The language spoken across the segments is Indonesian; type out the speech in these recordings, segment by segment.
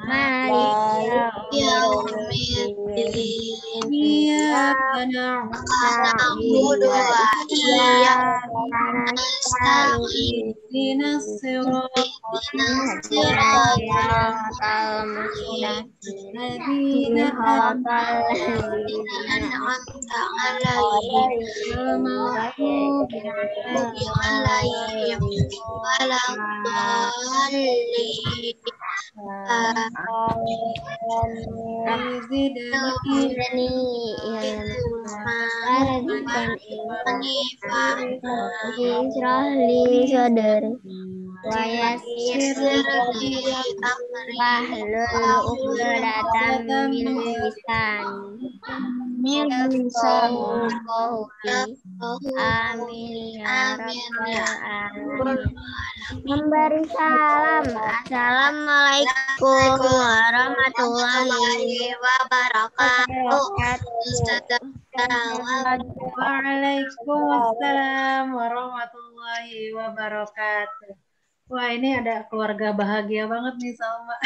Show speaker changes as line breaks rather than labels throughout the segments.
Maliki yaumiddin. Iyyaka na'budu wa iyyaka nasta'in. Ihdinas siratal mustaqim. Ladzina an'amta 'alaihim ghairil maghdubi 'alaihim waladdallin.
Israhli sadari wa yassir li wahlul 'uqdatam min lisani amin ya rabbal alamin. Memberi salam. Assalamualaikum warahmatullahi wabarakatuh.
Waalaikumsalam warahmatullahi wabarakatuh. Wah, ini ada keluarga bahagia banget nih Salma.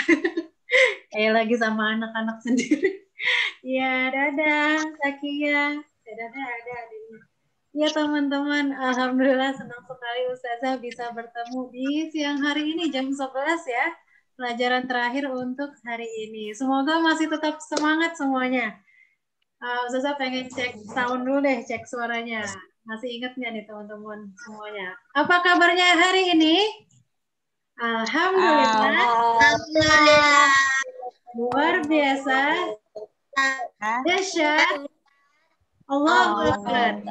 Kayak lagi sama anak-anak sendiri. Ya, dadah Sakia. Dadah adiknya. Ya teman-teman, alhamdulillah senang sekali Ustazah bisa bertemu di siang hari ini jam 11 ya. Pelajaran terakhir untuk hari ini. Semoga masih tetap semangat semuanya. Ustazah pengen cek sound dulu deh, cek suaranya. Masih ingat nggak nih teman-teman semuanya? Apa kabarnya hari ini? Alhamdulillah.
Alhamdulillah.
Luar biasa. Dahsyat. Allahu Akbar.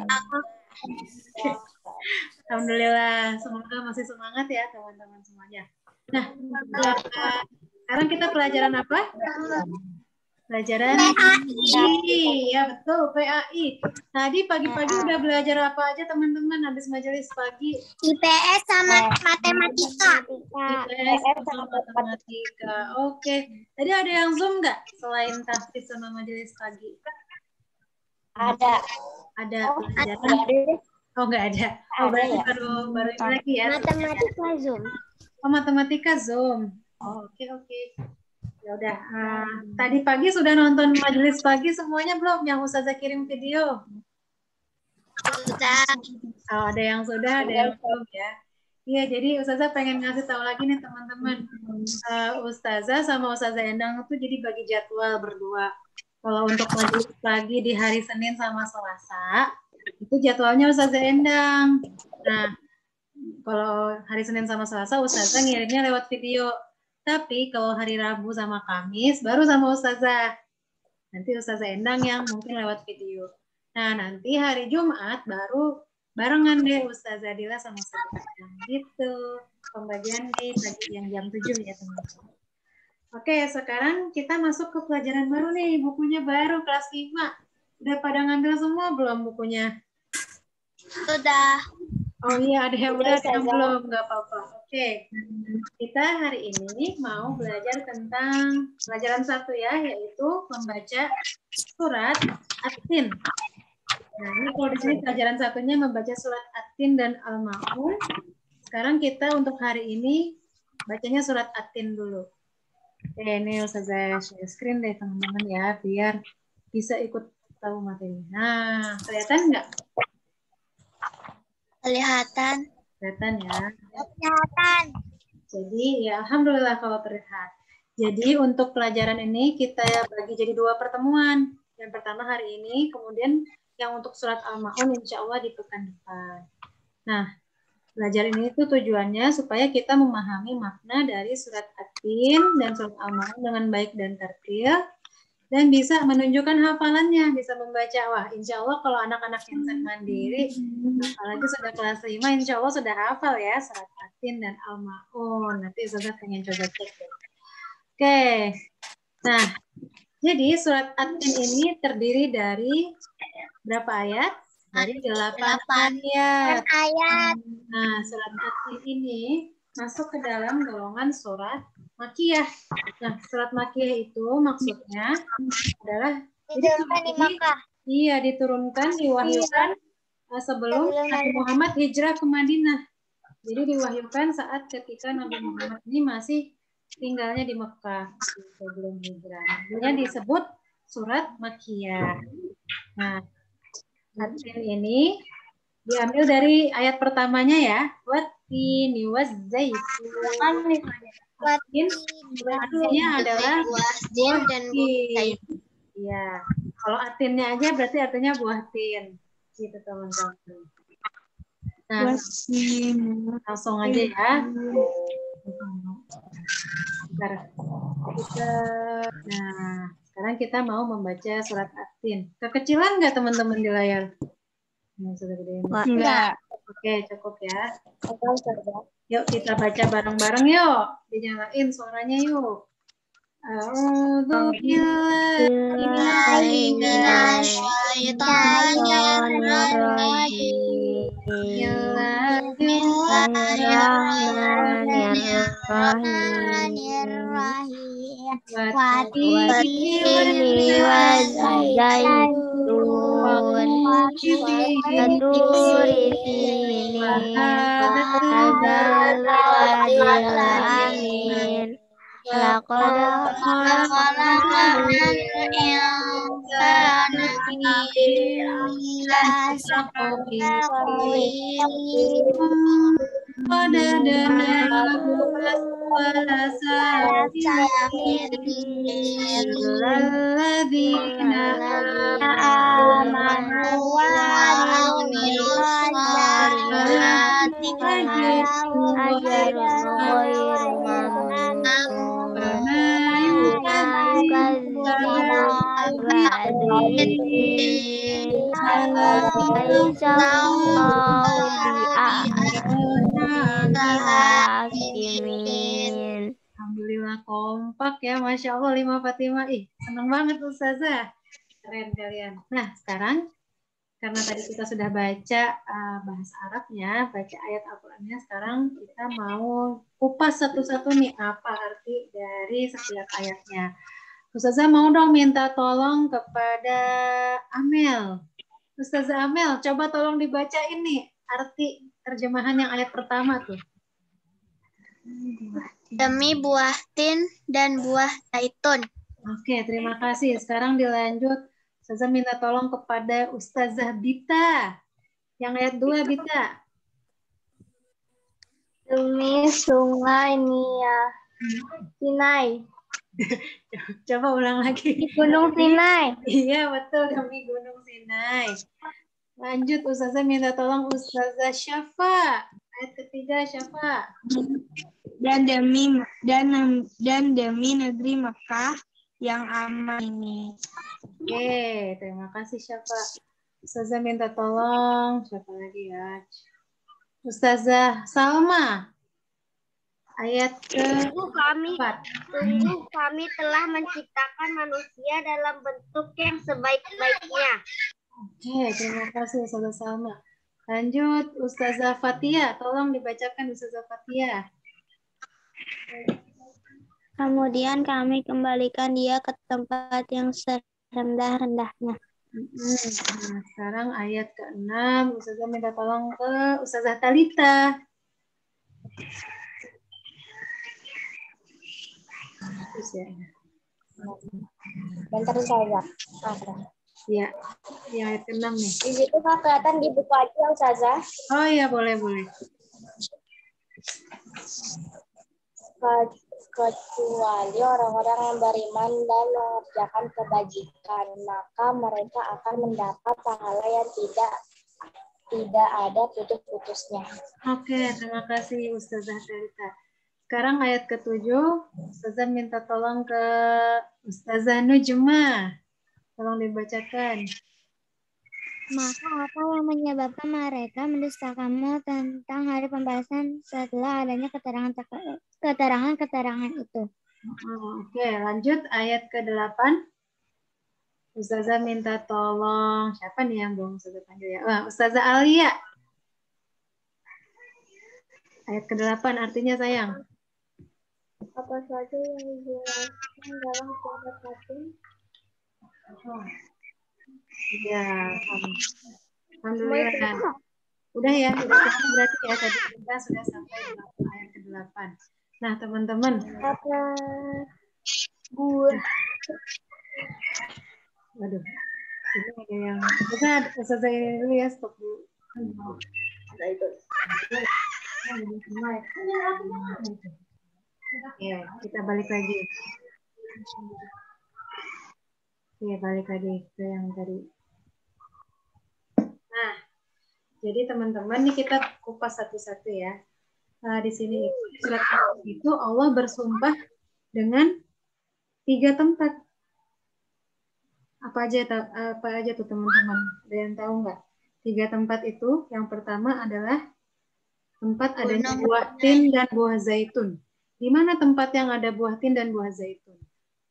Alhamdulillah, semoga masih semangat ya teman-teman semuanya. Nah, sekarang kita pelajaran apa? Pelajaran PAI. Ya betul, PAI. Tadi pagi-pagi udah belajar apa aja teman-teman habis majelis pagi?
IPS sama matematika.
IPS sama matematika. Oke. Tadi ada yang Zoom nggak selain tahfiz sama majelis pagi? Ada pelajaran? Oh, nggak ada. Oh, berarti baru ini lagi ya.
Matematika Zoom.
Oh, matematika Zoom. Oh, oke. Ya udah. Tadi pagi sudah nonton majelis pagi semuanya belum? Yang Ustazah kirim video?
Sudah.
Oh, ada yang sudah, ada yang belum ya. Iya, jadi Ustazah pengen ngasih tahu lagi nih teman-teman. Ustazah sama Ustazah Endang itu jadi bagi jadwal berdua. Kalau untuk majelis pagi di hari Senin sama Selasa, itu jadwalnya Ustazah Endang. Nah, kalau hari Senin sama Selasa, Ustazah ngirimnya lewat video. Tapi kalau hari Rabu sama Kamis, baru sama Ustazah. Nanti Ustazah Endang yang mungkin lewat video. Nah, nanti hari Jumat baru barengan deh Ustazah Dila sama Ustazah Endang. Gitu. Pembagian di pagi yang jam 7 ya teman-teman. Oke, sekarang kita masuk ke pelajaran baru nih. Bukunya baru, kelas 5. Udah pada ngambil semua belum bukunya?
Sudah.
Oh iya, ada yang udah, ada yang belum. Nggak apa-apa. Oke, kita hari ini mau belajar tentang pelajaran 1 ya, yaitu membaca surat At-Tin. Nah, ini kalau di sini pelajaran 1-nya membaca surat At-Tin dan Al-Ma'un. Sekarang kita untuk hari ini bacanya surat At-Tin dulu. Oke, ini Ustazah share screen deh teman-teman ya, biar bisa ikut tahu materinya. Nah, kelihatan nggak?
Kelihatan.
Kelihatan ya.
Kelihatan.
Jadi ya Alhamdulillah kalau terlihat. Jadi untuk pelajaran ini kita bagi jadi 2 pertemuan. Yang pertama hari ini, kemudian yang untuk surat Al-Ma'un insya Allah di pekan depan. Nah, belajar ini itu tujuannya supaya kita memahami makna dari surat At-Tin dan surat Al-Ma'un dengan baik dan tertil, dan bisa menunjukkan hafalannya, bisa membaca. Wah, insya Allah kalau anak-anak yang mandiri, apalagi sudah kelas 5, insya Allah sudah hafal ya surat At-Tin dan Al-Ma'un. Nanti sudah pengen coba cek. Oke, nah jadi surat At-Tin ini terdiri dari berapa ayat? Dari 8 ayat. Nah, surat At-Tin ini masuk ke dalam golongan surat Makiyah. Nah, surat Makiyah itu maksudnya adalah diturunkan di Makkah. Iya, diturunkan, diwahyukan sebelum Nabi Muhammad hijrah ke Madinah. Jadi diwahyukan saat ketika Nabi Muhammad ini masih tinggalnya di Mekah sebelum hijrah. Makanya disebut surat Makkiyah. Nah, Atin ini diambil dari ayat pertamanya ya. Wattini wazzaitun. Atin artinya adalah
buah tin dan buah
tin. Ya, kalau atinnya aja berarti artinya buah tin. Gitu teman-teman. Nah, langsung aja ya. Nah, sekarang kita mau membaca surat Atin. Kekecilan nggak teman-teman di layar? Nah, sudah gede ini.
Enggak.
Oke, cukup ya. Yuk kita baca bareng-bareng yuk. Dinyalain suaranya yuk. A'udzu billahi
Amin. Laqad khalaqnal insana
Alhamdulillah kompak ya, Masya Allah Lima Fatimah. Ih, senang banget Ustazah. Keren kalian. Nah, sekarang karena tadi kita sudah baca bahasa Arabnya, baca ayat Al-Qur'annya, sekarang kita mau kupas satu-satu nih apa arti dari setiap ayatnya. Ustazah mau dong minta tolong kepada Amel. Ustazah Amel, coba tolong dibacain nih arti terjemahan yang ayat pertama tuh.
Demi buah tin dan buah zaitun.
Oke, terima kasih. Sekarang dilanjut. Ustazah minta tolong kepada Ustazah Bita. Yang ayat 2, Bita.
demi sungai Sinai.
Coba ulang lagi.
Di Gunung Sinai.
Iya, betul. Demi Gunung Sinai. Lanjut, Ustazah minta tolong Ustazah Syafa. Ayat ketiga, Syafa.
Dan demi negeri Mekah yang aman ini.
Oke, terima kasih Syafa. Ustazah minta tolong. Siapa lagi ya? Ustazah Salma. Ayat keempat.
Sungguh kami telah menciptakan manusia dalam bentuk yang sebaik-baiknya.
Oke, terima kasih Ustazah Salma. Lanjut, Ustazah Fatia. Tolong dibacakan Ustazah Fatia.
Kemudian kami kembalikan dia ke tempat yang serendah-rendahnya.
Nah, sekarang ayat ke-6. Ustazah minta tolong ke Ustazah Talita. Terus ya.
Bentar saya.
Ya, di ayat ke-6 nih.
Di situ nggak kelihatan di buku aja, Ustazah.
Oh iya, boleh.
Kecuali orang-orang yang beriman dan mengerjakan kebajikan, maka mereka akan mendapat pahala yang tidak ada putus-putusnya.
Oke, terima kasih Ustazah Talita. Sekarang ayat ke-7, Ustazah minta tolong ke Ustazah Nujma. Tolong dibacakan.
Maka apa yang menyebabkan mereka mendustakanmu tentang hari pembahasan setelah adanya keterangan-keterangan itu?
Oke, lanjut ayat ke-8. Ustazah minta tolong. Siapa nih yang belum Ustazah panggil ya? Ustazah Alia. Ayat ke-8 artinya sayang.
Apa saja yang dijelaskan dalam surat Fatin?
Iya, alhamdulillah. Udah ya, udah selesai berarti ya. Tadi kita sudah sampai ayat ke-8. Nah, teman-teman.
Apa? Buah.
Waduh, ini ada yang... Kita selesai dulu ya, stop dulu. Ada itu. Ya, kita balik lagi. Oke, balik lagi ke yang tadi. Nah, jadi teman-teman nih kita kupas satu-satu ya. Nah, di sini surat itu Allah bersumpah dengan 3 tempat. Apa aja tuh teman-teman? Ada yang tahu nggak? 3 tempat itu, yang pertama adalah tempat adanya buah tin dan buah zaitun. Di mana tempat yang ada buah tin dan buah zaitun?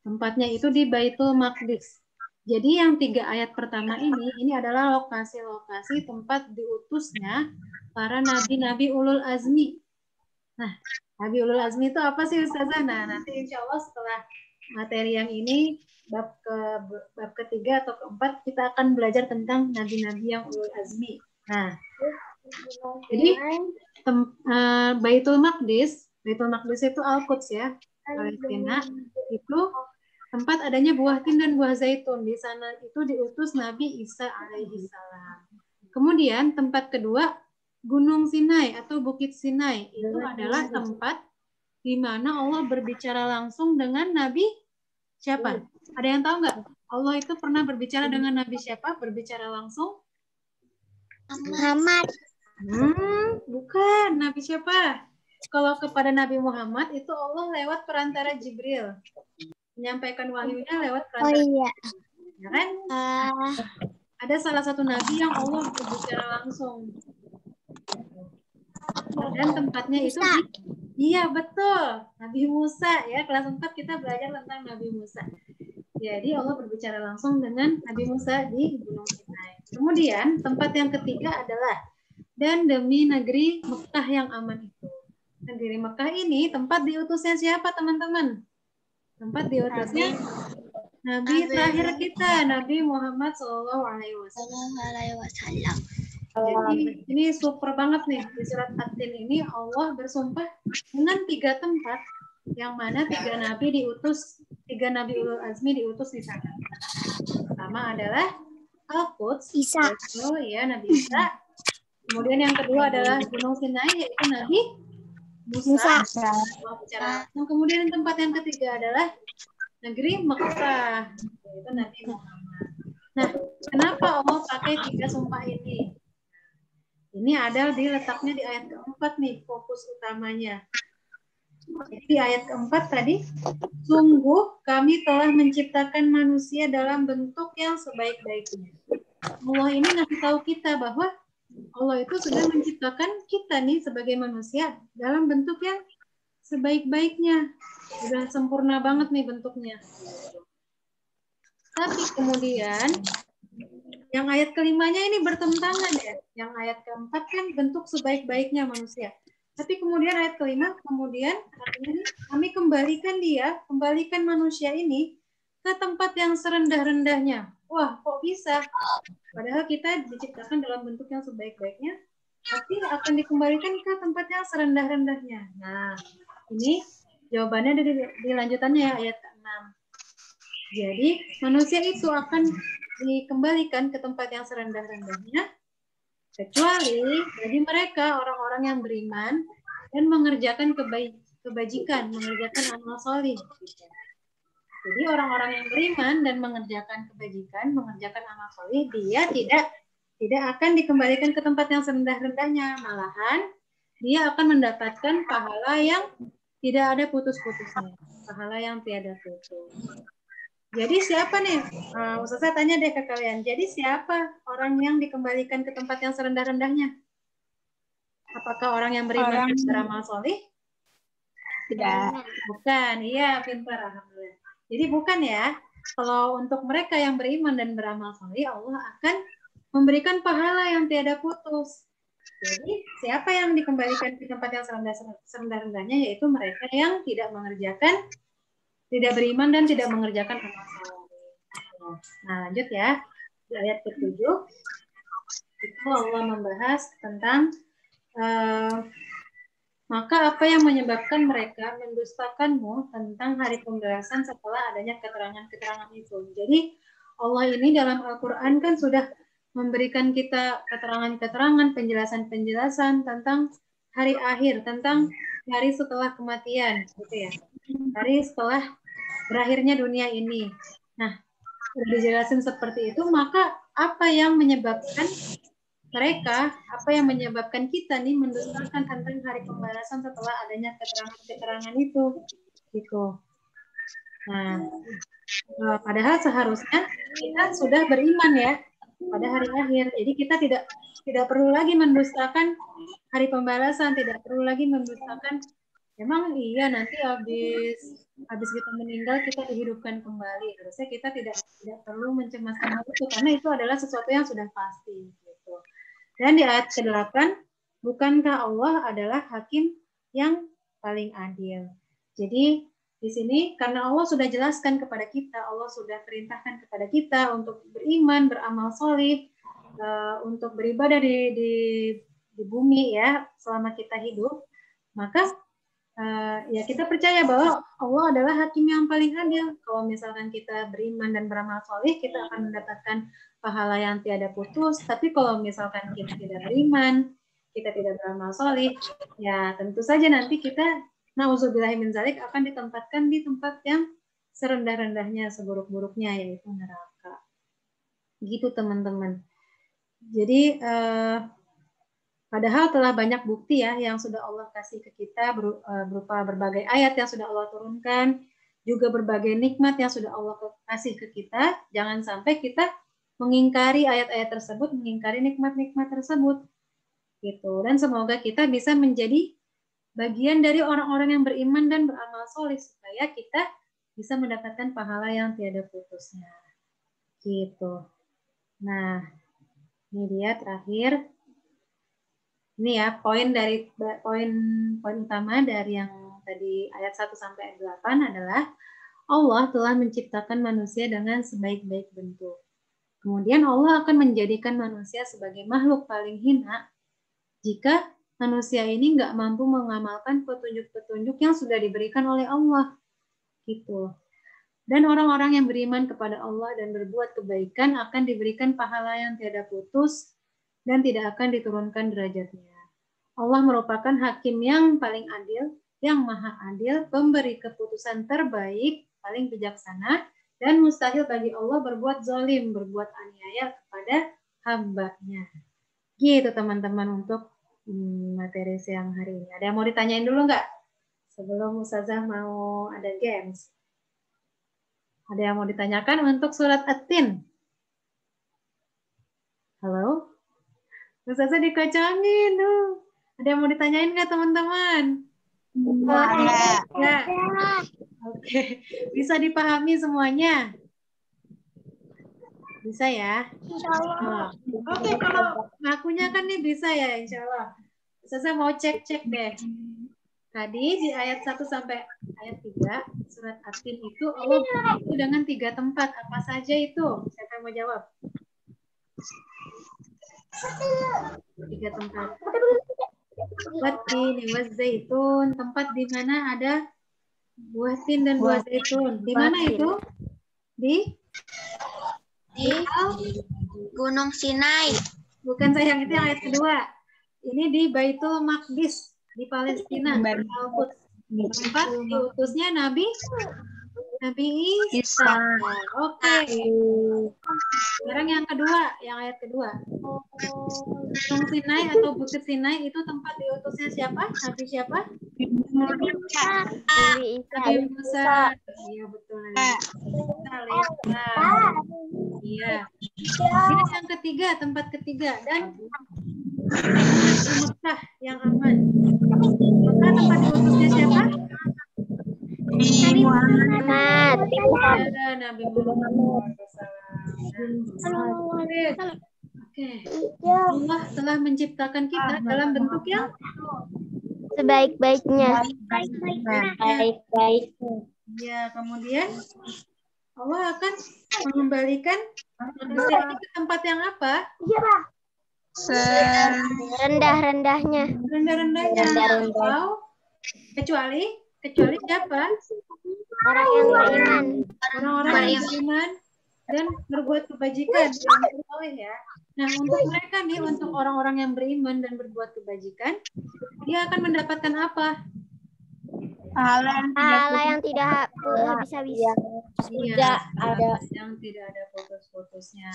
Tempatnya itu di Baitul Maqdis. Jadi yang 3 ayat pertama ini adalah lokasi-lokasi tempat diutusnya para nabi-nabi ulul azmi. Nah, nabi ulul azmi itu apa sih Ustazah? Nah, nanti insya Allah setelah materi yang ini, bab ketiga atau keempat, kita akan belajar tentang nabi-nabi yang ulul azmi. Nah, jadi Baitul Maqdis itu Al-Quds ya, Palestina, itu tempat adanya buah tin dan buah zaitun. Di sana itu diutus Nabi Isa alaihi salam. Kemudian tempat kedua, Gunung Sinai atau Bukit Sinai. Itu adalah tempat di mana Allah berbicara langsung dengan Nabi siapa? Ada yang tahu nggak? Allah itu pernah berbicara dengan Nabi siapa? Berbicara langsung?
Muhammad.
Bukan. Nabi siapa? Kalau kepada Nabi Muhammad itu Allah lewat perantara Jibril. Menyampaikan wahyunya lewat perantara
iya.
ya kan? Ada salah satu nabi yang Allah berbicara langsung. Dan tempatnya itu iya betul, Nabi Musa ya. Kelas 4 kita belajar tentang Nabi Musa. Jadi Allah berbicara langsung dengan Nabi Musa di Gunung Sinai. Kemudian tempat yang ketiga adalah dan demi negeri Mekah yang aman itu. Negeri Mekah ini tempat diutusnya siapa teman-teman? Tempat diutusnya Nabi terakhir kita, Nabi Muhammad SAW. Jadi ini super banget nih di surat At-Tin ini Allah bersumpah dengan 3 tempat yang mana 3 nabi diutus, 3 nabi ulul azmi diutus di sana. Pertama adalah Al-Quds,
Isa.
Ya Nabi Isa. Kemudian yang kedua adalah Gunung Sinai yaitu Nabi Musa. Kemudian tempat yang ketiga adalah negeri Mekah, yaitu Nabi Muhammad. Nah, kenapa Allah pakai 3 sumpah ini? Ini ada letaknya di ayat keempat nih, fokus utamanya. Di ayat keempat tadi, sungguh kami telah menciptakan manusia dalam bentuk yang sebaik-baiknya. Allah ini ngasih tahu kita bahwa Allah itu sudah menciptakan kita nih sebagai manusia dalam bentuk yang sebaik-baiknya. Sudah sempurna banget nih bentuknya. Tapi kemudian yang ayat kelimanya ini bertentangan ya. Yang ayat keempat kan bentuk sebaik-baiknya manusia. Tapi kemudian ayat kelima, kemudian artinya kami kembalikan manusia ini ke tempat yang serendah-rendahnya. Wah, kok bisa? Padahal kita diciptakan dalam bentuk yang sebaik-baiknya, tapi akan dikembalikan ke tempat yang serendah-rendahnya. Nah, ini jawabannya di lanjutannya ya, ayat ke-6. Jadi, manusia itu akan dikembalikan ke tempat yang serendah-rendahnya, kecuali bagi mereka, orang-orang yang beriman, dan mengerjakan kebajikan, mengerjakan amal solih. Jadi orang-orang yang beriman dan mengerjakan kebajikan, mengerjakan amal solih, dia tidak akan dikembalikan ke tempat yang serendah-rendahnya. Malahan, dia akan mendapatkan pahala yang tidak ada putus-putusnya. Pahala yang tiada putus. Jadi siapa nih? Ustazah tanya deh ke kalian. Jadi siapa orang yang dikembalikan ke tempat yang serendah-rendahnya? Apakah orang yang beriman dan beramal solih?
Tidak.
Bukan. Iya, pintar. Alhamdulillah. Jadi bukan ya. Kalau untuk mereka yang beriman dan beramal solih, Allah akan memberikan pahala yang tiada putus. Jadi siapa yang dikembalikan ke tempat yang serendah-rendahnya, yaitu mereka yang tidak beriman dan tidak mengerjakan amal soleh. Nah, lanjut ya. Di ayat ke-7. Itu Allah membahas tentang maka apa yang menyebabkan mereka mendustakanmu tentang hari pembalasan setelah adanya keterangan-keterangan itu. Jadi Allah ini dalam Al-Quran kan sudah memberikan kita keterangan-keterangan, penjelasan-penjelasan tentang hari akhir, tentang hari setelah kematian, gitu ya. Hari setelah berakhirnya dunia ini. Nah, sudah dijelasin seperti itu, maka apa yang menyebabkan mereka, apa yang menyebabkan kita nih mendustakan tentang hari pembalasan setelah adanya keterangan-keterangan itu, gitu. Nah, padahal seharusnya kita sudah beriman ya pada hari akhir. Jadi kita tidak perlu lagi mendustakan hari pembalasan, tidak perlu lagi mendustakan. Memang iya nanti habis kita meninggal kita dihidupkan kembali. Harusnya kita tidak perlu mencemaskan hal itu karena itu adalah sesuatu yang sudah pasti. Gitu. Dan di ayat ke-8, bukankah Allah adalah hakim yang paling adil? Jadi di sini karena Allah sudah jelaskan kepada kita, Allah sudah perintahkan kepada kita untuk beriman, beramal solih, untuk beribadah di bumi ya selama kita hidup, maka ya kita percaya bahwa Allah adalah hakim yang paling adil. Kalau misalkan kita beriman dan beramal solih, kita akan mendapatkan pahala yang tiada putus. Tapi kalau misalkan kita tidak beriman, kita tidak beramal solih, ya tentu saja nanti kita nauzubillahi min dzalik akan ditempatkan di tempat yang serendah-rendahnya, seburuk-buruknya, yaitu neraka. Gitu teman-teman. Jadi padahal telah banyak bukti ya yang sudah Allah kasih ke kita berupa berbagai ayat yang sudah Allah turunkan, juga berbagai nikmat yang sudah Allah kasih ke kita. Jangan sampai kita mengingkari ayat-ayat tersebut, mengingkari nikmat-nikmat tersebut. Gitu. Dan semoga kita bisa menjadi bagian dari orang-orang yang beriman dan beramal soleh supaya kita bisa mendapatkan pahala yang tiada putusnya. Gitu. Nah, ini dia terakhir. Ini ya poin utama dari yang tadi ayat 1 sampai ayat 8 adalah Allah telah menciptakan manusia dengan sebaik-baik bentuk. Kemudian Allah akan menjadikan manusia sebagai makhluk paling hina jika manusia ini nggak mampu mengamalkan petunjuk-petunjuk yang sudah diberikan oleh Allah. Gitu. Dan orang-orang yang beriman kepada Allah dan berbuat kebaikan akan diberikan pahala yang tiada putus dan tidak akan diturunkan derajatnya. Allah merupakan hakim yang paling adil, yang maha adil, pemberi keputusan terbaik, paling bijaksana, dan mustahil bagi Allah berbuat zalim, berbuat aniaya kepada hamba-Nya. Gitu teman-teman untuk materi siang hari ini. Ada yang mau ditanyain dulu nggak? Sebelum Ustazah mau ada games. Ada yang mau ditanyakan untuk surat At-Tin? Halo? Ustazah dikacangin tuh. Ada yang mau ditanyain nggak teman-teman? Ya. Oke. Bisa dipahami semuanya? Bisa ya?
Insya Allah.
Oke, kalau ngakunya kan nih bisa ya insya Allah. Saya mau cek-cek deh. Tadi di ayat 1 sampai ayat 3 surat At-Tin itu Allah itu dengan 3 tempat. Apa saja itu? Siapa yang mau jawab? 3 tempat. Wat-tin wa zaitun, tempat di mana ada buah tin dan buah zaitun. Di mana itu? Di
Gunung Sinai.
Bukan sayang, itu yang ayat kedua. Ini di Baitul Maqdis di Palestina. Al-Quds. Tempat diutusnya Nabi Isa. Oke. Sekarang yang kedua, yang ayat kedua. Gunung Sinai atau Bukit Sinai itu tempat diutusnya siapa? Nabi siapa? Nabi Musa. Iya betul. Iya. Ini yang ketiga, tempat ketiga dan di Mekah yang aman. Maka tempat diutusnya siapa?
Nabi Muhammad.
Nabi Muhammad. Oke. Allah telah menciptakan kita dalam bentuk yang
Sebaik-baiknya.
ya, kemudian Allah akan mengembalikan manusia ini ke tempat yang apa?
Rendah-rendahnya.
Rendah-rendahnya. Atau kecuali siapa?
Orang yang beriman.
Orang-orang yang beriman dan berbuat kebajikan. Ya. Nah, untuk mereka nih, untuk orang-orang yang beriman dan berbuat kebajikan, dia akan mendapatkan apa?
Pahala yang tidak bisa-bisa.
Iya, yang tidak ada putus-putusnya.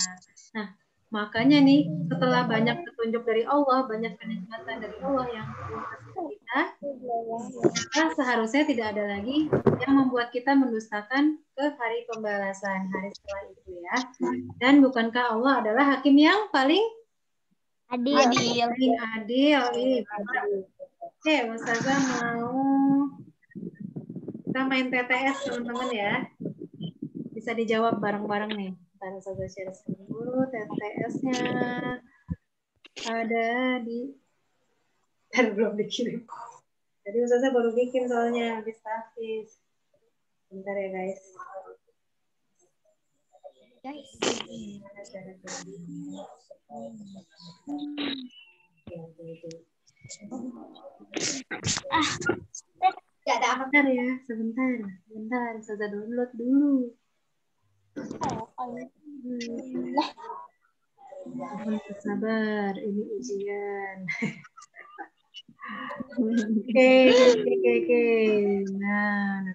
Nah, makanya nih, setelah banyak petunjuk dari Allah, banyak kenikmatan dari Allah yang kita seharusnya tidak ada lagi yang membuat kita mendustakan ke hari pembalasan, hari setelah itu ya. Dan bukankah Allah adalah hakim yang paling
Adil.
paling adil? Oke, Ustazah mau kita main TTS teman-teman ya. Bisa dijawab bareng-bareng nih. Ntar Ustazah share dulu TTS-nya. Ada di... belum dikirim. Jadi Ustazah baru bikin soalnya habis tahfiz. Bentar ya guys. Sebentar ya, sebentar. Ustazah download dulu. Mohon sabar, ini ujian. Oke. Nah,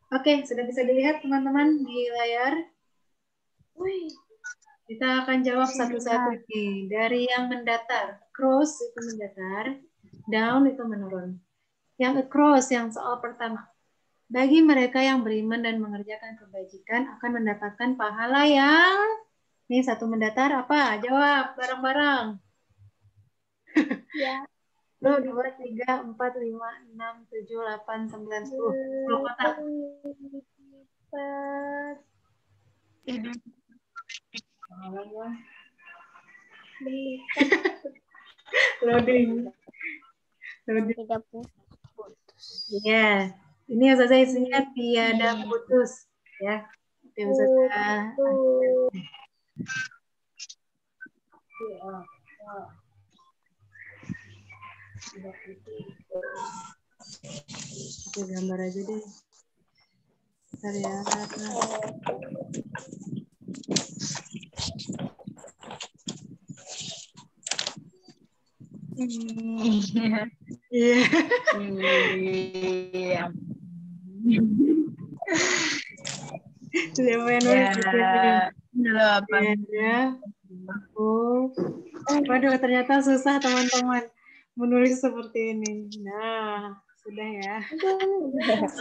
Oke, sudah bisa dilihat teman-teman di layar. Kita akan jawab satu-satu nih. Dari yang mendatar, cross itu mendatar, down itu menurun. Yang across, yang soal pertama. Bagi mereka yang beriman dan mengerjakan kebajikan akan mendapatkan pahala yang ini satu mendatar apa? Jawab bareng-bareng.
Ya.
1, 2, 3, 4, 5, 6, 7, 8, 9, 10. 10 kotak. Loading.
Tidak putus.
Iya. Ini Ustazah isinya tiada putus. Ya. Oke, Ustazah. Oke, gambar aja deh. Bentar ya. Iya. Siapa yang nulis? Waduh, ternyata susah teman-teman menulis seperti ini. Nah, sudah ya.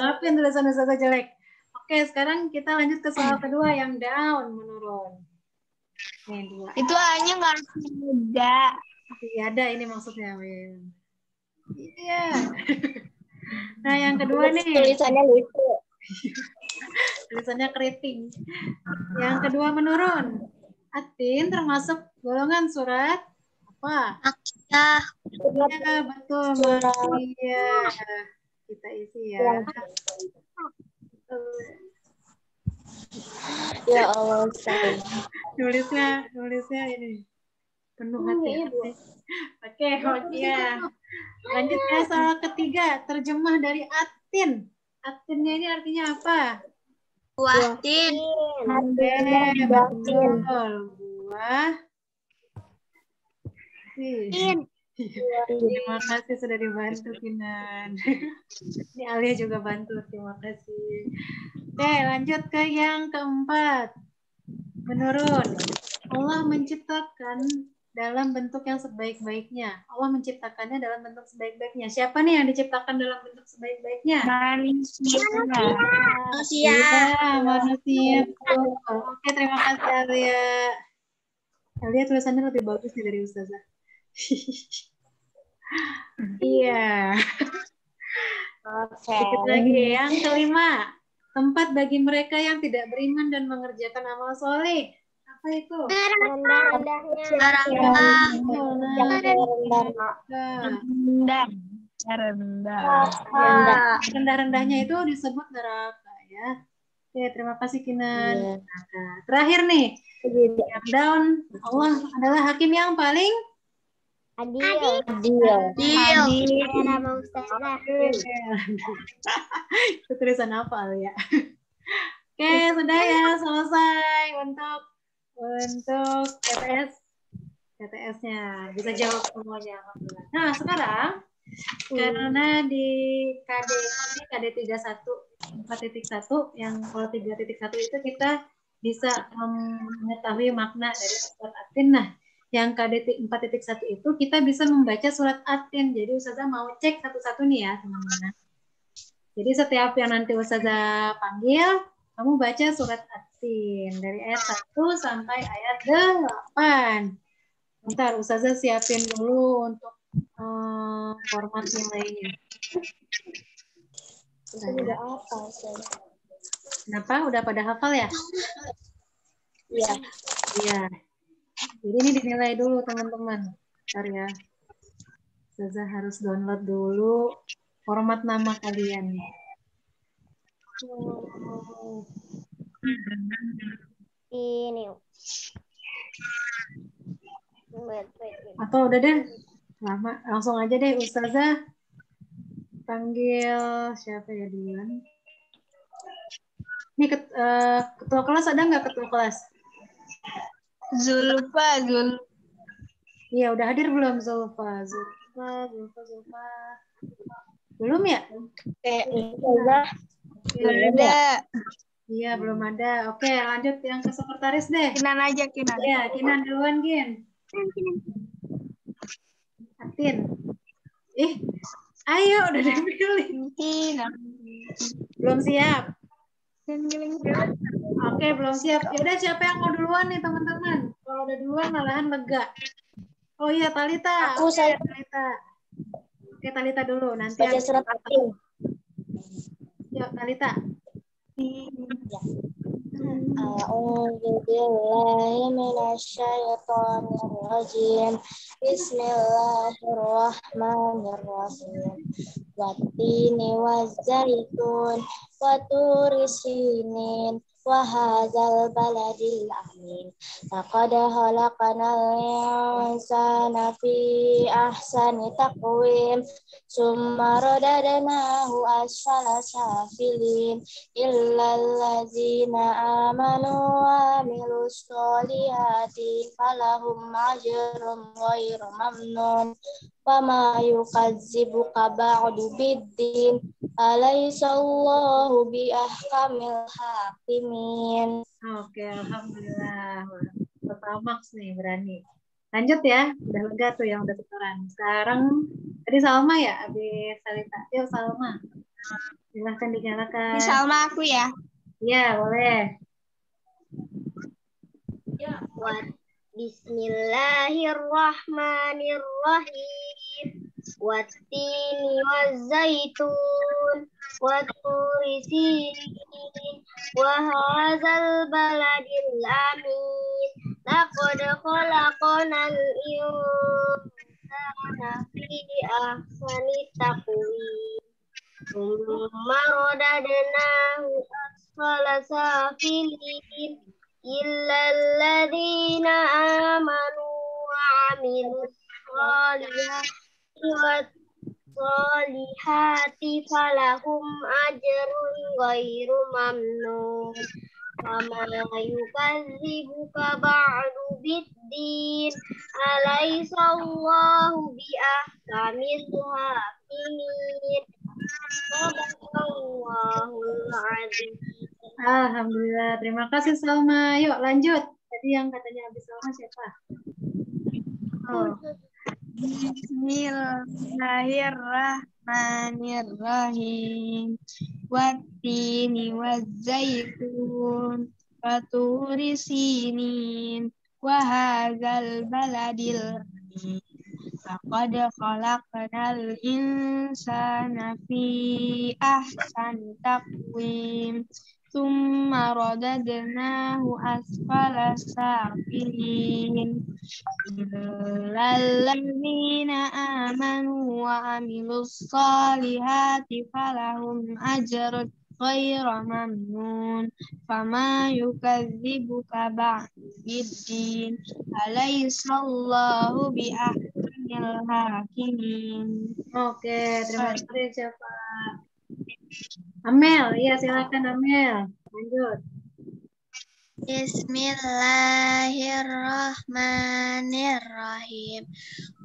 Maafin tulisan Ustazah jelek. Oke, sekarang kita lanjut ke soal kedua yang down, menurun. Nih, 2.
Itu hanya nggak ada.
Tiada ini maksudnya, Win. Iya. Nah, yang kedua nih.
Tulisannya lucu.
Tulisannya keriting. Yang kedua menurun. Atin termasuk golongan surat apa?
Akidah.
Ya, betul, Maria. Kita isi ya.
Ya Allah.
Nulisnya ini penuh hati. Oke, ya. Lanjut ya soal ketiga, terjemah dari atin. Atinnya ini artinya apa?
Buah tin.
Betul. Buah tin. Terima kasih sudah dibantu, Kinan. Ini Alia juga bantu, terima kasih. Oke, lanjut ke yang keempat. Menurun. Allah menciptakan dalam bentuk yang sebaik-baiknya. Allah menciptakannya dalam bentuk sebaik-baiknya. Siapa nih yang diciptakan dalam bentuk sebaik-baiknya?
Manusia.
Manusia. Oke, terima kasih Alia. Alia tulisannya lebih bagus nih dari Ustazah. Iya. Sedikit lagi. Yang kelima. Tempat bagi mereka yang tidak beriman dan mengerjakan amal soleh. Apa itu?
Rendah-rendahnya.
Neraka.
Rendah.
Rendah-rendahnya itu disebut neraka ya. Oke, terima kasih Kinan. Neraka. Terakhir nih, yang down, Allah adalah hakim yang paling
Adil.
Adil.
Nama Ustazah.
itu tulisan apa ya? Oke, sudah ya selesai untuk TTS-nya. Bisa jawab semuanya. Nah, sekarang karena di KD 31 4.1 yang kalau 3.1 itu kita bisa mengetahui makna dari surat Atin. Nah, yang KD 4.1 itu kita bisa membaca surat Atin. Jadi Ustazah mau cek satu-satu nih ya, teman-teman. Jadi setiap yang nanti Ustazah panggil, kamu baca surat Atin dari ayat 1 sampai ayat 8. Bentar, Ustazah siapin dulu untuk format yang lainnya.
Udah apa,
Kenapa? Udah pada hafal ya?
Iya.
Iya. Jadi ini dinilai dulu teman-teman. Bentar ya. Ustazah harus download dulu format nama kalian.
Ini.
Atau udah deh, lama langsung aja deh Ustazah panggil siapa ya duluan? Ini ketua kelas ada nggak ketua kelas?
Zulfa.
Iya udah hadir belum Zulfa? Belum ya?
Ada.
Iya belum ada. Oke lanjut yang ke sekretaris deh.
Kinan aja, Kinan.
Iya Kinan duluan Gin. Atin. Ayo udah dipilih.
Kinan.
Belum siap. Oke, belum siap. Ya udah siapa yang mau duluan nih teman-teman? Kalau udah duluan malahan lega. Oh iya Talita.
Aku saya
Talita. Oke Talita dulu. Nanti
baca surat Atin.
Yuk Talita.
A'udzu billahi minasyaitonir rajim. Bismillahirrahmanirrahim. Wattini wazzaitun wa turi sinin wa hadzal baladil amin. Laqad khalaqnal insana fi ahsani taqwim. Summa radadnahu asfala safilin illal ladzina amanu wa amilus solihati falahum ajrun ghairu mamnun wa ma yukadzibuka ba'du biddin alaysa Allahu bi ahkamil hakimin.
Oke, alhamdulillah. Pertamax nih berani. Lanjut ya, udah lega tuh yang udah setoran. Sekarang tadi Salma ya, habis Talita. Yuk Salma. Silahkan dinyalakan.
Ini Salma aku ya.
Iya, boleh.
Bismillahirrahmanirrahim. Wattini wazzaitun wa turi sinin wa hadzal baladil amin. Laqad khalaqnal insana fi ahsani taqwim. Tsumma radadnahu asfala safilin illal ladzina amanu wa amilus solihati falahum ajrun ghairu mamnun wa ma yukadzibuka ba'du biddin alaysa Allahu bi ahkamil hakimin. Sadaqallahul azim.
Alhamdulillah, terima kasih Salma. Yuk lanjut. Tadi yang katanya habis Salma siapa? Oh.
Bismillahirrahmanirrahim. Wattini wazzaitun wa turi sinin wa hadzal baladil amin. Laqad khalaqnal insana fi ahsani taqwim. Summa radadnahu asfala safilin. Lalladzina amanu wa amilus solihati falahum ajrun ghairu mamnun. Fama yukadzibuka ba'diddin. Alaihissallahu bi'ahkamil hakimin.
Oke, terima kasih siapa? Amel, iya silakan Amel. Lanjut.
Bismillahirrahmanirrahim.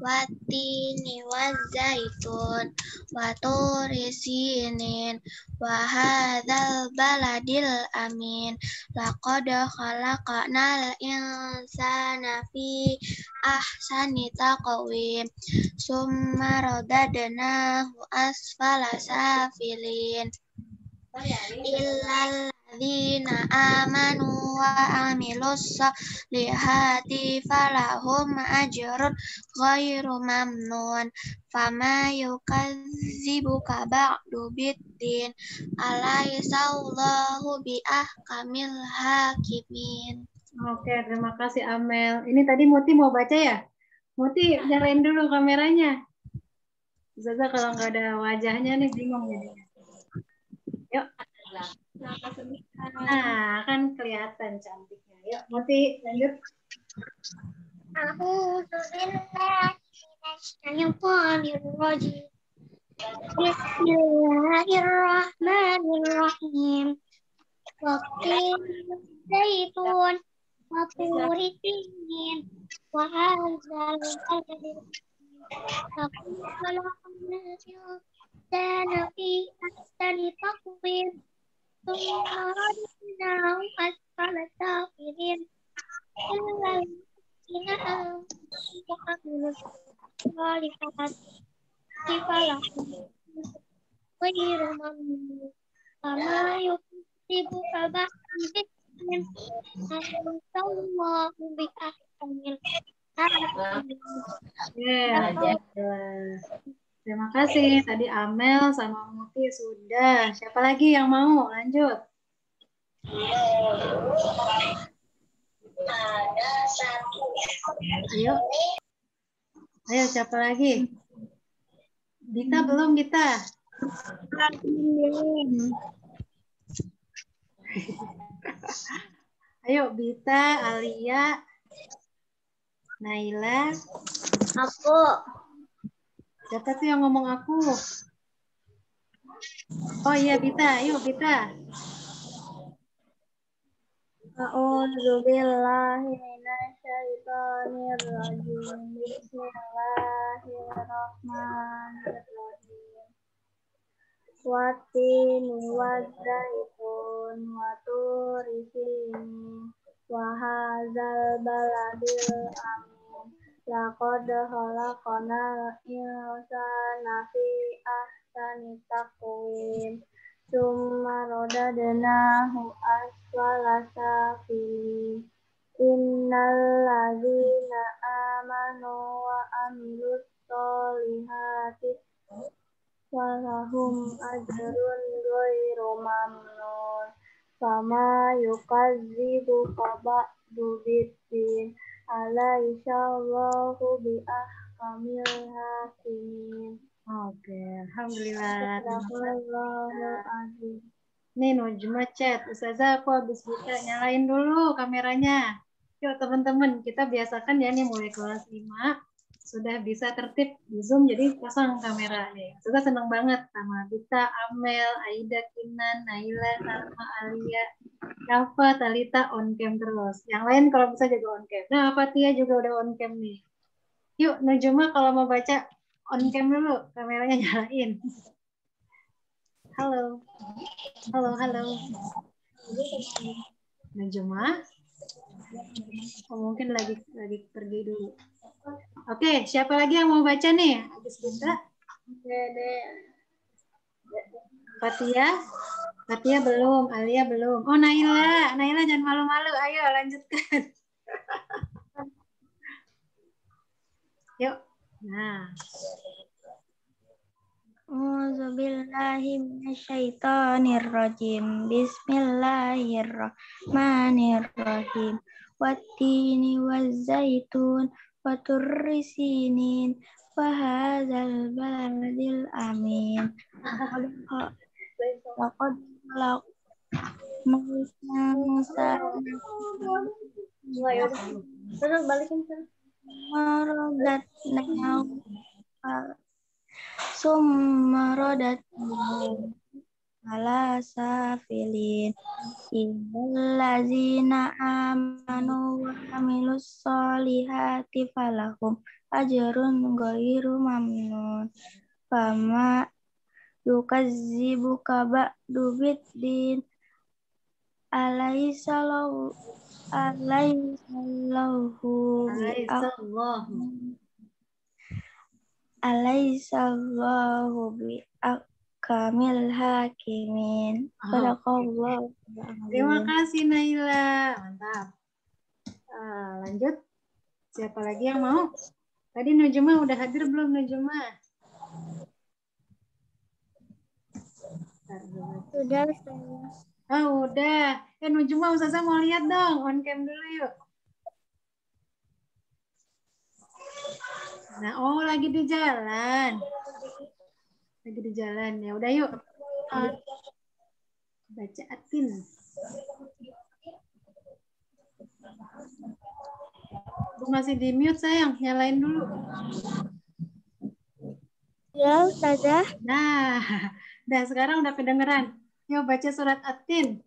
Wattini wazzaitun wa turi sinin wa hadzal baladil amin. Laqad khalaqnal insana fi ahsani taqwim. Summa radadnahu asfala safilin. Illal ladzina amanu wa amilus solihati falahum ajrun ghairu mamnun. Fama yukadzibuka ba'du biddin. Alaihissallahu bi'ahkamil hakimin.
Oke, terima kasih Amel. Ini tadi Muti mau baca ya? Muti nyalain dulu kameranya. Zaza kalau nggak ada wajahnya nih bingung jadinya. Yuk. Nah, kan kelihatan cantiknya. Yuk, Muti lanjut.
A'udzu billahi minasyaitonir rajim. Bismillahirrahmanirrahim. Wattini wazzaitun wa turi sinin wa hadzal baladil amin. Khalaqnal insana fi ahsani taqwim. Tsumma radadnahu asfala safilin. Illal ladzina amanu wa amilus solihati falahum ghairu mamnun. Fama yukadzibuka ba'du biddin. Alaihissallahu bi'ahkamil hakimin.
Ya, terima kasih. Tadi Amel sama Muti sudah. Siapa lagi yang mau? Lanjut. Ayo. Ayo, siapa lagi? Dita belum, Dita? Ayo, Bita, Alia, Naila.
Aku.
Siapa tuh yang ngomong aku? Oh iya, Bita. Ayo, Bita.
A'udzu billahi minasyaitonir rajim. Bismillahirrahmanirrahim. Wattini wazzaitun wa turi sinin wa hadzal baladil amin. Laqad khalaqnal insana fi ahsani taqwim. Tsumma radadnahu asfala safilin. Innal ladzina amanu wa amilus solihati walahum ajrun ghairu mamnun. Fama yukadzibuka ba'du biddin. Alaihissallahu bi'ahkamil hakimin.
Oke, alhamdulillah.
Astagfirullahaladzim.
Nih Nujma chat, Ustazah aku habis buka, nyalain dulu kameranya. Yuk teman-teman, kita biasakan ya nih mulai kelas 5 sudah bisa tertib di Zoom, jadi pasang kameranya. Ustazah senang banget sama Dita, Amel, Aida, Kinan, Naila, Salma, Alia, Kafa, Talita on cam terus. Yang lain kalau bisa juga on cam. Nah, Fatia juga udah on cam nih. Yuk Nujma kalau mau baca on cam dulu, kameranya nyalain. Halo. Halo. Najma. Oh, mungkin lagi pergi dulu. Oke, siapa lagi yang mau baca nih? Habis kita. Fatia belum, Alia belum. Oh, Naila jangan malu-malu. Ayo lanjutkan. Yuk. Nah.
A'udzu billahi minasyaitonir rajim. Bismillahirrahmanirrahim. Wattini wazzaitun wa turri sinin wa hadzal baladil amin. Laqad Musa
Terus balikin ke
Marodat Summarodat ala safilin illallazina amanu wa amilus solihati falahum ajrun ghairu mamnun fama yukazzibuka ba'du biddin alaihissallahu alaihissallahu biakamil hakimin. Barakallahu.
Terima kasih Naila, mantap. Lanjut, siapa lagi yang mau? Tadi Nujuma udah hadir belum Nujuma?
Sudah.
Oh udah, Nujuma Ustazah mau lihat dong, on cam dulu yuk. Nah, lagi di jalan. Ya udah yuk. Baca Atin. Masih di mute sayang, nyalain dulu.
Ya Ustazah.
Nah, sekarang udah kedengeran. Yuk baca surat Atin.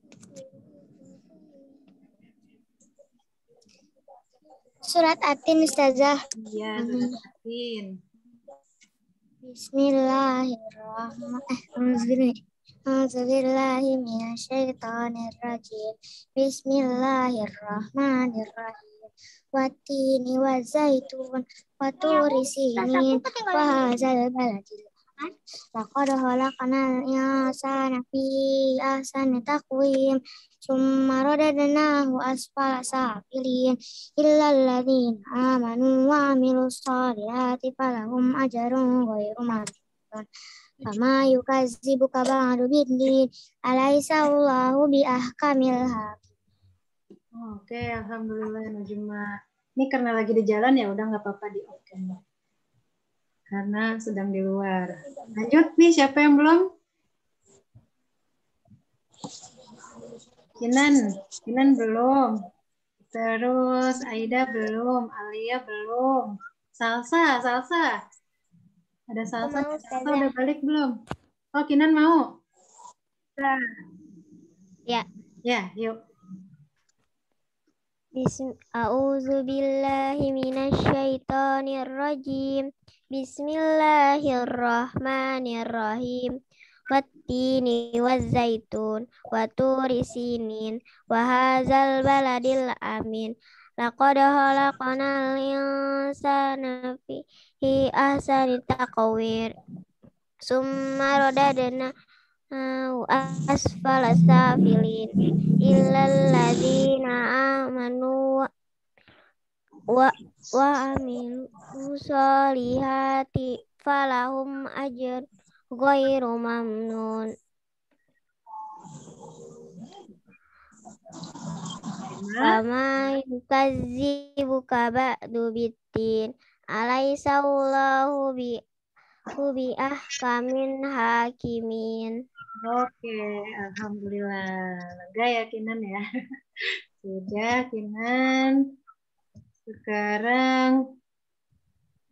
Surat Atin Ustazah.
Iya, surat Atin.
Bismillahirrahmanirrahim. A'udzubillahi minasyaitonirrajim. Bismillahirrahmanirrahim. Wattini wazaitun wa turi sinin wa hadzal baladil laqad khalaqnal insana fi ahsani taqwim summa radadnahu asfala safilin illal ladzina amanu wa amilus solihati falahum ajrun ghairu mamnun fama yukazzibuka ba'du biddin alaihissallahu biahkamil hakim.
Oke, alhamdulillah Nujuma. Ini karena lagi di jalan ya udah nggak apa-apa di off cam. Karena sedang di luar. Lanjut nih, siapa yang belum? Kinan belum. Terus Aida belum, Alia belum. Salsa. Ada Salsa udah balik belum? Oh, Kinan mau?
Ya.
Ya, yuk.
A'udzubillahi minasyaitonirrajim. Bismillahirrahmanirrahim. Wattini wazzaitun wa turi sinin wa hadzal baladil amin. Laqad khalaqnal insana fi ahsani taqwim. Summa radadna asfala safilin illal ladzina amanu wa amilu solihati falahum ajr ghairu mamnun. Fama yukazzibuka ba'du biddin alaihissallahu biahkamin hakimin.
Oke, alhamdulillah. Lega ya Kinan ya. Sudah Kinan. Sekarang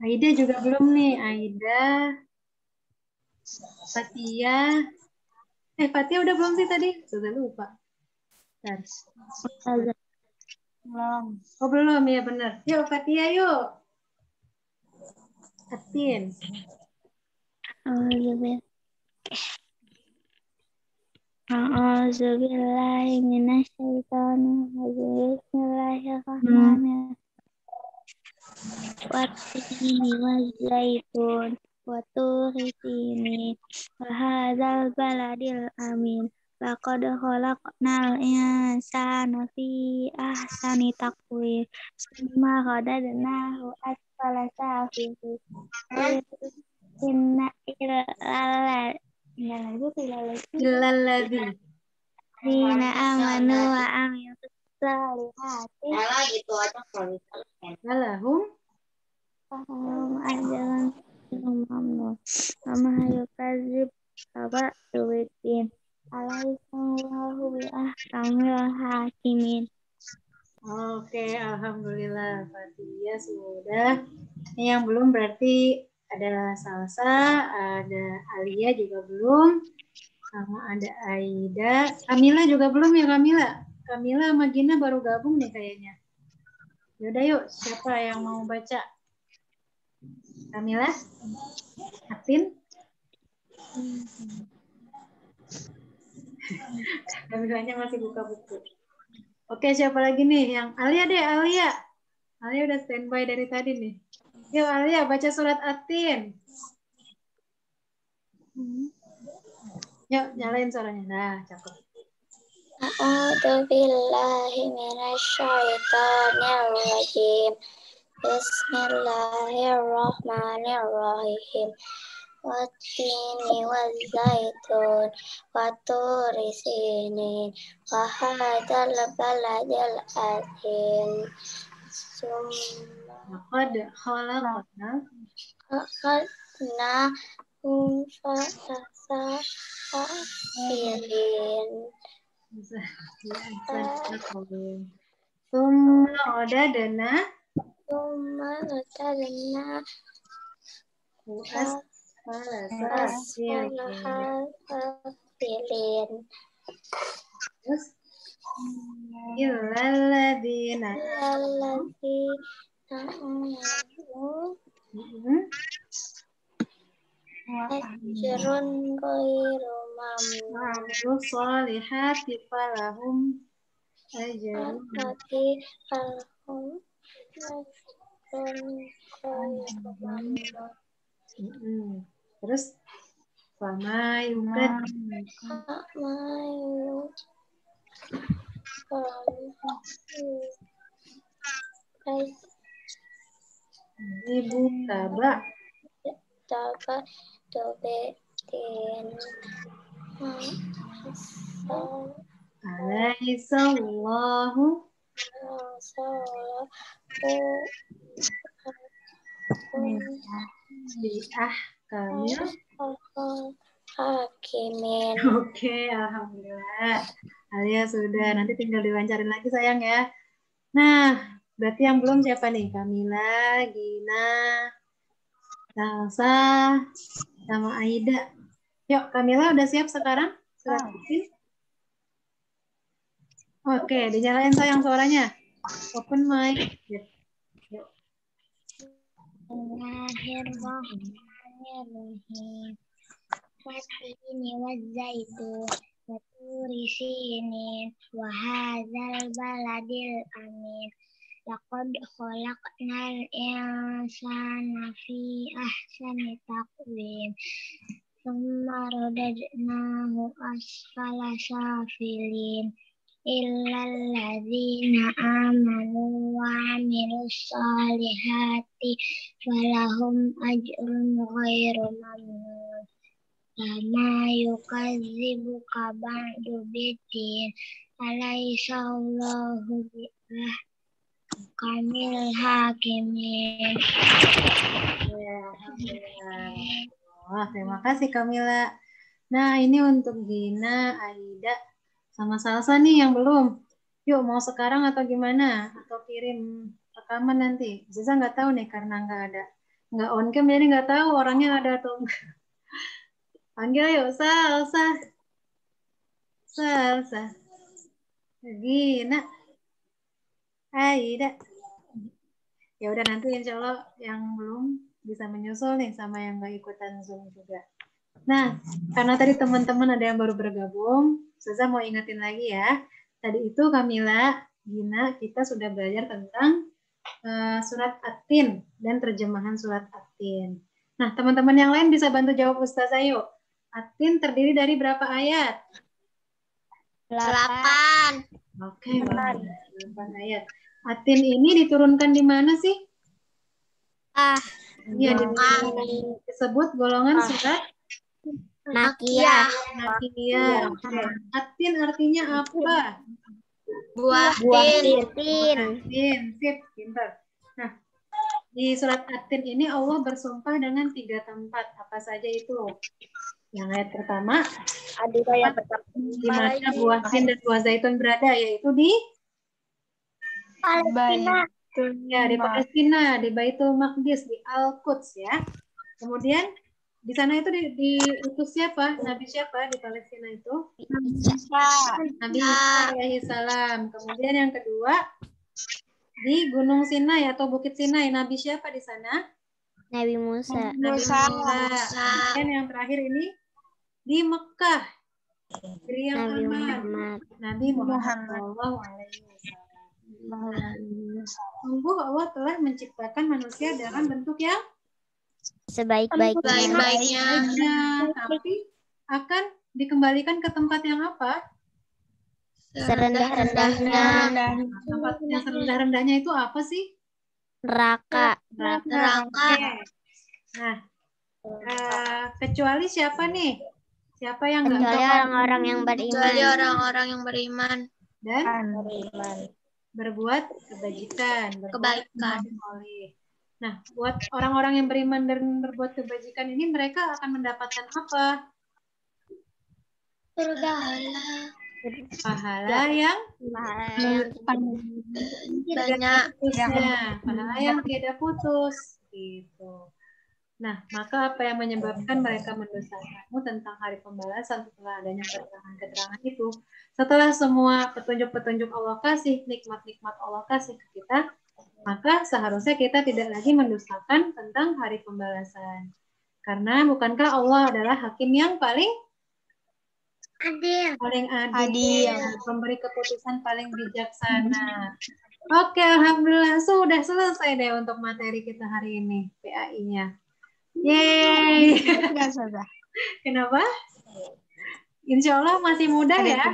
Aida juga belum nih. Aida, Fatia. Fatia udah belum sih tadi? Sudah lupa. Belum. Oh belum ya benar. Yuk Fatia yuk. Atin.
A'udzubillahi minasyaitonirrajim. Bismillahirrahmanirrahim. Wattini wazzaitun wa turi sinin wa hadzal baladil amin. Laqad khalaqnal insana fi ahsani taqwim. Summa radadnahu asfala safilin Inna
Illalladzi.
illaladzina amanu wa amilus solihati
Walahum.
fahum ajrun mamnun. Wa yukadzib kaba duwitin. Alaihissallahu bi ahkamil hakimin.
Oke, alhamdulillah Fatia sudah. Yang belum berarti ada Salsa, ada Alia juga belum, sama ada Aida. Kamila juga belum ya Kamila? Kamila sama Gina baru gabung nih kayaknya. Yaudah yuk, siapa yang mau baca? Kamila? Atin? Kamilanya masih buka buku. Oke, siapa lagi nih? Yang Alia deh, Alia. Alia udah standby dari tadi nih. Yuk Alia, baca surat Atin. Yuk, nyalain suaranya. Nah, cakep.
A'udzu billahi minasyaitonir rajim. Bismillahirrahmanirrahim. Wattini wazzaitun wa turi sinin wa hadzal baladil azim.
Laqad khalaqna
Khalaqna fasa'ilin.
Summa odadana
Summa latadna asfalafilin.
Terus illalladzina
Alladzina ajrun ghairu mamnun.
wa'amilu sholihati falahum ajrun
Tapi falahum ajrun ghairu mamnun.
Terus fama yukad ibu kaba
Dapat dobetin
alaihissallahu biahkamil
hakimin.
Oke, alhamdulillah. Alia sudah, nanti tinggal diwawancarin lagi sayang ya. Nah, berarti yang belum siapa nih? Kamila, Gina, Salsa, sama Aida. Yuk, Kamila udah siap sekarang? Surat Atin? Oke, dinyalain sayang suaranya. Open mic. Yuk.
Bismillahirrahmanirrahim. Wattini wazzaitun wa turi sinin wa hadzal baladil amin. Laqad khalaqnal insana fi ahsani taqwim. Tsumma radadnahu asfala safilin. Illalladzina amanu wa amilus solihati falahum ajrun ghairu mamnun. Lama yukadzibuka ba'du biddin. Alaihissallahu biahkamil hakimin.
Wah, terima kasih Kamila. Nah, ini untuk Gina, Aida, sama Salsa nih yang belum. Yuk, mau sekarang atau gimana? Atau kirim rekaman nanti? Ziza nggak tahu nih karena nggak on cam, jadi nggak tahu orangnya ada atau enggak. Panggil yuk, Salsa. Salsa. Gina. Aida. Ya udah, nanti insya Allah yang belum bisa menyusul nih sama yang nggak ikutan Zoom juga. Nah, karena tadi teman-teman ada yang baru bergabung, Zaza mau ingetin lagi ya. Tadi itu Kamila, Gina, kita sudah belajar tentang surat Atin dan terjemahan surat Atin. Nah, teman-teman yang lain bisa bantu jawab Ustazah yuk. Atin terdiri dari berapa ayat?
8.
Oke, 8 ayat. Atin ini diturunkan di mana sih? Iya, disebut golongan surat
Nakiyah.
Nakiyah. Atin artinya apa?
Buah tin.
Atin, sip, pintar. Nah, di surat Atin ini Allah bersumpah dengan 3 tempat. Apa saja itu? Yang ayat pertama, di mana buah tin dan buah zaitun berada, yaitu di
Palestina.
ya di Palestina, di Baitul Maqdis, di Al-Quds ya. Kemudian di sana itu diutus siapa? Nabi siapa di Palestina itu? Nabi Isa alaihi salam. Kemudian yang kedua di Gunung Sinai atau Bukit Sinai, Nabi siapa di sana?
Nabi Musa.
Nabi Musa. Kemudian yang terakhir ini di Mekah. Negeri yang
Nabi
aman.
Muhammad.
Nabi Muhammad Shallallahu Alaihi Wasallam. Sungguh Allah telah menciptakan manusia dalam bentuk yang
Sebaik-baiknya.
tapi akan dikembalikan ke tempat yang apa?
Serendah-rendahnya.
Tempat yang serendah-rendahnya itu apa sih?
Neraka.
Neraka.
Nah, kecuali siapa nih? Siapa yang nggak
Kecuali orang-orang yang
Kecuali
beriman.
orang-orang yang beriman.
dan berbuat kebaikan. Nah, buat orang-orang yang beriman dan berbuat kebajikan ini, mereka akan mendapatkan apa? Pahala yang
Banyak.
pahala yang tidak putus. Gitu. Nah, maka apa yang menyebabkan mereka mendosakanmu tentang hari pembalasan setelah adanya keterangan-keterangan itu? Setelah semua petunjuk-petunjuk Allah kasih, nikmat-nikmat Allah kasih ke kita, maka seharusnya kita tidak lagi mendustakan tentang hari pembalasan. Karena bukankah Allah adalah hakim yang paling adil, pemberi keputusan paling bijaksana. Oke, alhamdulillah sudah selesai deh untuk materi kita hari ini, PAI-nya. Yeay. Kenapa? Insya Allah masih mudah ya.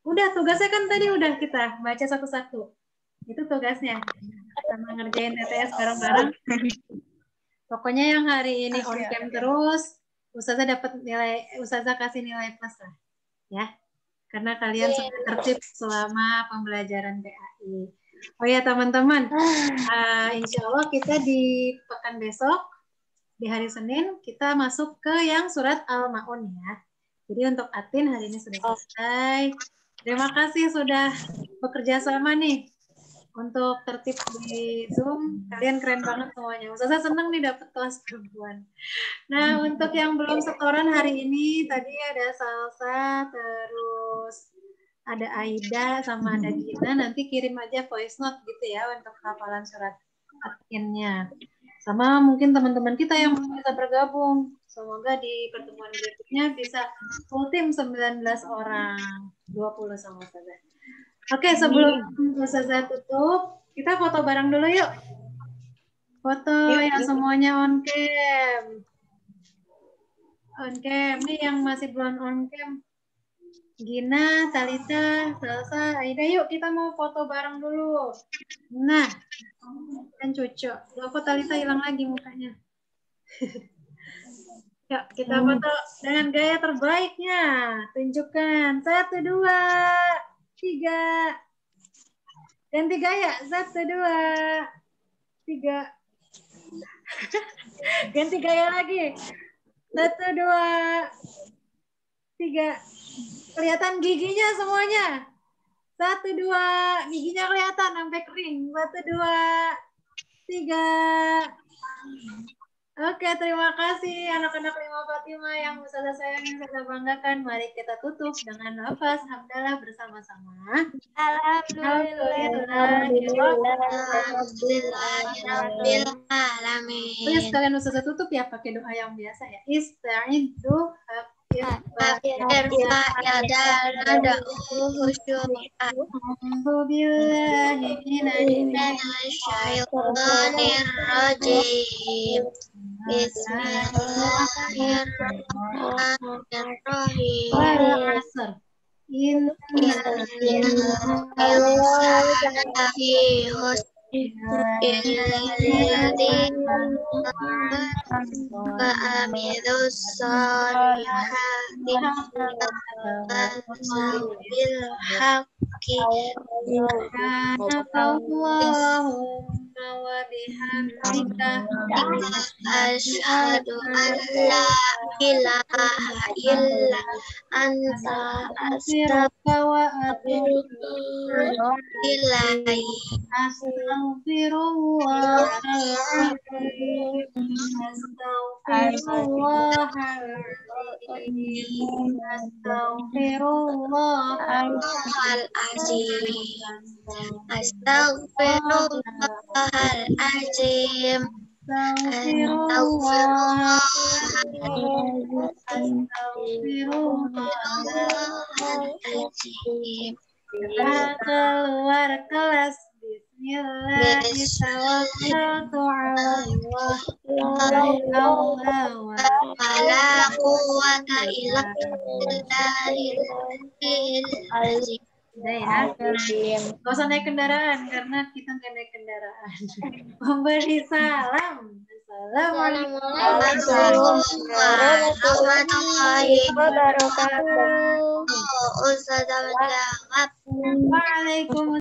Udah, tugasnya kan tadi udah kita baca satu-satu. Itu tugasnya. Sama ngerjain TTS bareng-bareng. Pokoknya yang hari ini on cam terus, Ustazah dapat nilai, Ustazah kasih nilai plus lah. Ya. Karena kalian sudah tertib selama pembelajaran PAI. Oh ya teman-teman, insya Allah kita di pekan besok, di hari Senin, kita masuk ke yang surat Al-Ma'un ya. Jadi untuk Atin hari ini sudah selesai. Terima kasih sudah bekerja sama nih untuk tertib di Zoom. Kalian keren banget semuanya. Ustazah seneng nih dapat kelas perempuan. Nah untuk yang belum setoran hari ini, tadi ada Salsa, terus ada Aida sama ada Gina, nanti kirim aja voice note gitu ya untuk hafalan surat Atinnya. Sama mungkin teman-teman kita yang bisa bergabung. Semoga di pertemuan berikutnya bisa full tim 19 orang, 20 sama Ustazah. Oke, sebelum Ustazah tutup, kita foto bareng dulu yuk. Foto yang semuanya on cam. On cam, nih yang masih belum on cam. Gina, Talita, Salsa, Aida, yuk kita mau foto bareng dulu. Nah, kan cocok. Loh, kok Talita hilang lagi mukanya? Yuk, kita foto dengan gaya terbaiknya. Tunjukkan. 1, 2, 3. Ganti gaya. 1, 2, 3. Ganti gaya lagi. 1, 2, 3. Kelihatan giginya semuanya. 1, 2. Giginya kelihatan sampai kering. 1, 2, 3. Oke, terima kasih anak-anak Lima Fatimah yang Ustazah sayangi, Ustazah banggakan. Mari kita tutup dengan nafas hamdalah bersama-sama.
Alhamdulillahirrahmanirrahim.
Boleh sekalian Ustazah tutup ya pakai doa yang biasa ya. Ista'iddu
Bismillahirrahmanirrahim. Amilus solihati bil haqqi
Subhanakallahumma wa bihamdika
asyhadu an la ilaha illa anta
astaghfiruka wa atubu
ilaihi Astaghfirullahaladzim. Astaghfirullahaladzim.
Keluar kelas. Bismillahirrahmanirrahim.
Wala quwwata illa billahil-azim.
Udah ya. Gak usah naik kendaraan karena kita nggak naik kendaraan. Memberi salam. Assalamualaikum
warahmatullahi wabarakatuh. Ustazah menjawab.
Waalaikumsalam.